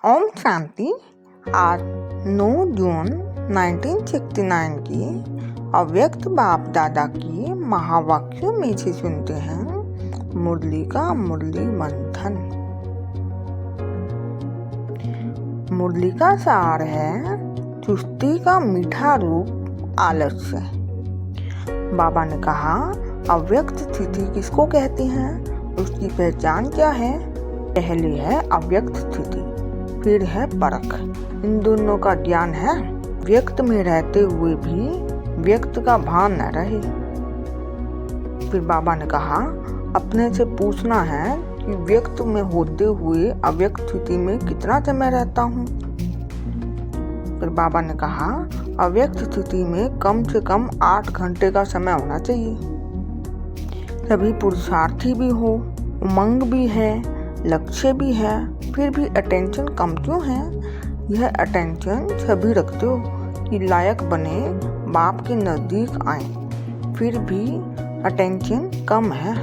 ओम शांति। आज 9 जून 1969 की अव्यक्त बाप दादा की महावाक्यों में से सुनते हैं मुरली का मुरली मंथन। मुरली का सार है चुस्ती का मीठा रूप आलस्य। बाबा ने कहा अव्यक्त स्थिति किसको कहते हैं, उसकी पहचान क्या है। पहली है अव्यक्त स्थिति, फिर है परख। इन दोनों का ज्ञान है। व्यक्त में रहते हुए भी व्यक्त का भान न रहे। फिर बाबा ने कहा अपने से पूछना है कि व्यक्त में होते हुए अव्यक्त स्थिति में कितना समय रहता हूँ। फिर बाबा ने कहा अव्यक्त स्थिति में कम से कम 8 घंटे का समय होना चाहिए। सभी पुरुषार्थी भी हो, उमंग भी है, लक्ष्य भी है, फिर भी अटेंशन कम क्यों है। यह अटेंशन सभी रखते हो कि लायक बने, बाप के नजदीक आए, फिर भी अटेंशन कम है।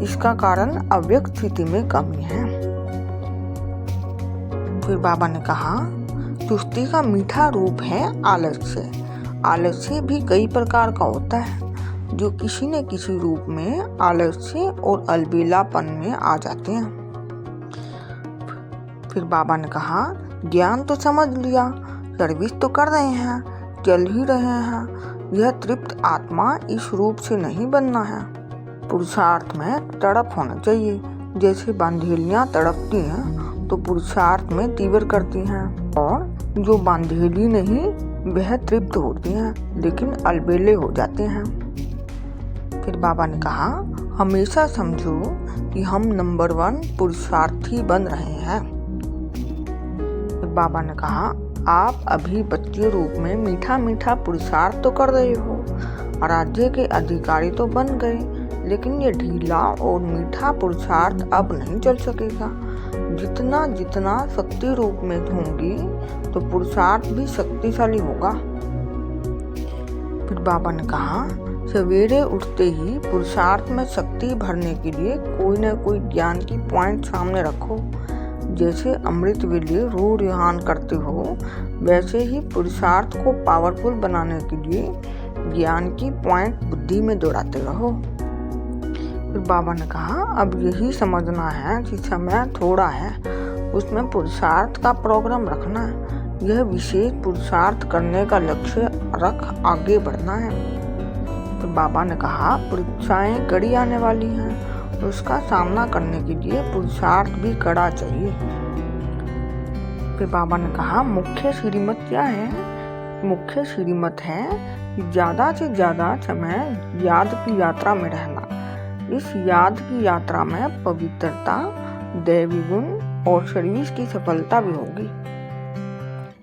इसका कारण अव्यक्त स्थिति में कमी है। फिर बाबा ने कहा चुस्ती का मीठा रूप है आलस्य। आलस्य भी कई प्रकार का होता है, जो किसी न किसी रूप में आलस्य और अलबेलापन में आ जाते हैं। फिर बाबा ने कहा ज्ञान तो समझ लिया, सर्विस तो कर रहे हैं, चल ही रहे हैं। यह तृप्त आत्मा इस रूप से नहीं बनना है। पुरुषार्थ में तड़प होना चाहिए। जैसे बांधेलियां तड़पती हैं तो पुरुषार्थ में तीव्र करती हैं, और जो बांधेली नहीं वह तृप्त होती हैं लेकिन अलबेले हो जाते हैं। फिर बाबा ने कहा हमेशा समझो कि हम नंबर 1 पुरुषार्थी बन रहे हैं। फिर बाबा ने कहा आप अभी बच्चे रूप में मीठा मीठा पुरुषार्थ तो कर रहे हो, राज्य के अधिकारी तो बन गए, लेकिन ये ढीला और मीठा पुरुषार्थ अब नहीं चल सकेगा। जितना जितना शक्ति रूप में होंगी तो पुरुषार्थ भी शक्तिशाली होगा। फिर बाबा ने कहा सवेरे उठते ही पुरुषार्थ में शक्ति भरने के लिए कोई न कोई ज्ञान की पॉइंट सामने रखो। जैसे अमृत वेले रू रिहान करते हो, वैसे ही पुरुषार्थ को पावरफुल बनाने के लिए ज्ञान की पॉइंट बुद्धि में दौड़ाते रहो। फिर बाबा ने कहा अब यही समझना है कि समय थोड़ा है, उसमें पुरुषार्थ का प्रोग्राम रखना है। यह विशेष पुरुषार्थ करने का लक्ष्य रख आगे बढ़ना है। फिर बाबा ने कहा परीक्षाएं कड़ी आने वाली हैं, उसका सामना करने के लिए पुरुषार्थ भी कड़ा चाहिए। फिर बाबा ने कहा मुख्य श्रीमत क्या है। मुख्य श्रीमत है कि ज्यादा से ज्यादा समय याद की यात्रा में रहना। इस याद की यात्रा में पवित्रता, दैवी गुण और सर्विस की सफलता भी होगी।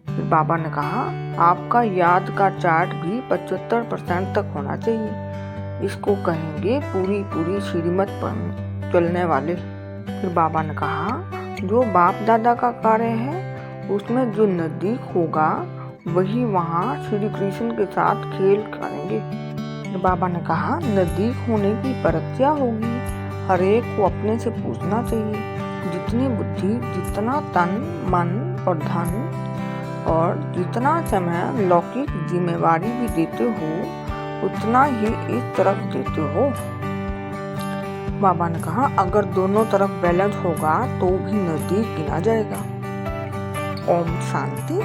फिर बाबा ने कहा आपका याद का चार्ट भी 75% तक होना चाहिए। इसको कहेंगे पूरी पूरी श्रीमत पर चलने वाले। फिर बाबा ने कहा जो बाप दादा का कार्य है उसमें जो नजदीक होगा वही वहाँ श्री कृष्ण के साथ खेल करेंगे। फिर बाबा ने कहा नजदीक होने की परीक्षा होगी। हर एक को अपने से पूछना चाहिए जितनी बुद्धि, जितना तन, मन और धन और जितना समय लौकिक जिम्मेवारी भी देते हो उतना ही इस तरफ देते हो। बाबा ने कहा अगर दोनों तरफ बैलेंस होगा तो भी नजदीक गिना जाएगा। ओम शांति।